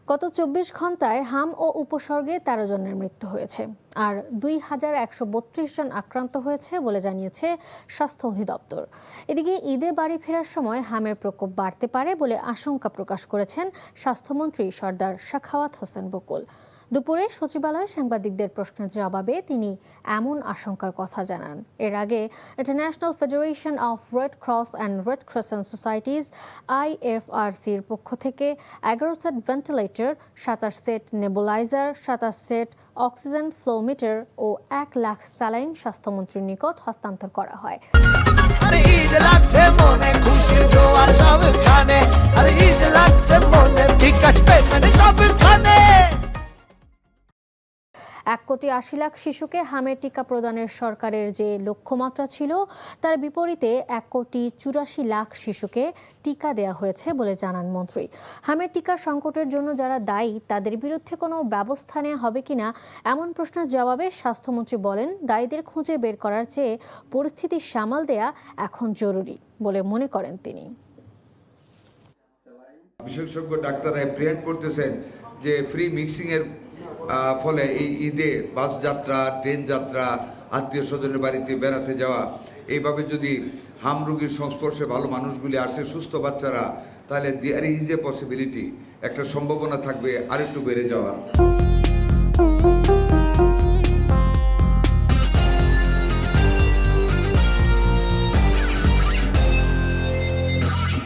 গত ২৪ ঘন্টায় হাম ও উপসর্গে ১৩ জনের মৃত্যু হয়েছে আর ২,১৩২ জন আক্রান্ত হয়েছে বলে জানিয়েছে স্বাস্থ্য অধিদপ্তর। এদিকে ঈদে বাড়ি ফেরার সময় হামের প্রকোপ বাড়তে পারে বলে আশঙ্কা প্রকাশ করেছেন স্বাস্থ্যমন্ত্রী সরদার সাখাওয়াত হোসেন বকুল। দুপুরে সচিবালয়ে সাংবাদিকদের প্রশ্নের জবাবে তিনি এমন আশঙ্কার কথা জানান। এর আগে international federation of red cross and red crescent societies IFRC'র পক্ষ থেকে ১১ set ventilator, ২৭ set nebulizer, ২৭ set oxygen flowmeter ও ১ লাখ স্যালাইন স্বাস্থ্যমন্ত্রীর নিকট হস্তান্তর করা হয়। এক কোটি ৮০ লাখ শিশুকে হামের টিকা প্রদানের সরকারের যে লক্ষ্যমাত্রা ছিল তার বিপরীতে ১,৮৪ লাখ শিশুকে টিকা দেয়া হয়েছে বলে জানান মন্ত্রী। হামের টিকার সংকটের জন্য যারা দায়ী তাদের বিরুদ্ধে কোনো ব্যবস্থা নেওয়া হবে কিনা এমন প্রশ্নের জবাবে স্বাস্থ্যমন্ত্রী বলেন, দায়ীদের খুঁজে বের করার চেয়ে পরিস্থিতি সামাল দেয়া এখন জরুরি বলে মনে করেন তিনি। বিশেষজ্ঞ ডাক্তাররা অ্যাপ্রিহেন্ড করতেছেন যে ফ্রি মিক্সিং এর ফলে এই ঈদে বাস যাত্রা, ট্রেন যাত্রা, আত্মীয় স্বজনের বাড়িতে বেড়াতে যাওয়া, এইভাবে যদি হাম রোগীর সংস্পর্শে ভালো মানুষগুলি আসে, সুস্থ বাচ্চারা, তাহলে দেয়ার ইজ এ পসিবিলিটি, একটা সম্ভাবনা থাকবে আরেকটু বেড়ে যাওয়ার।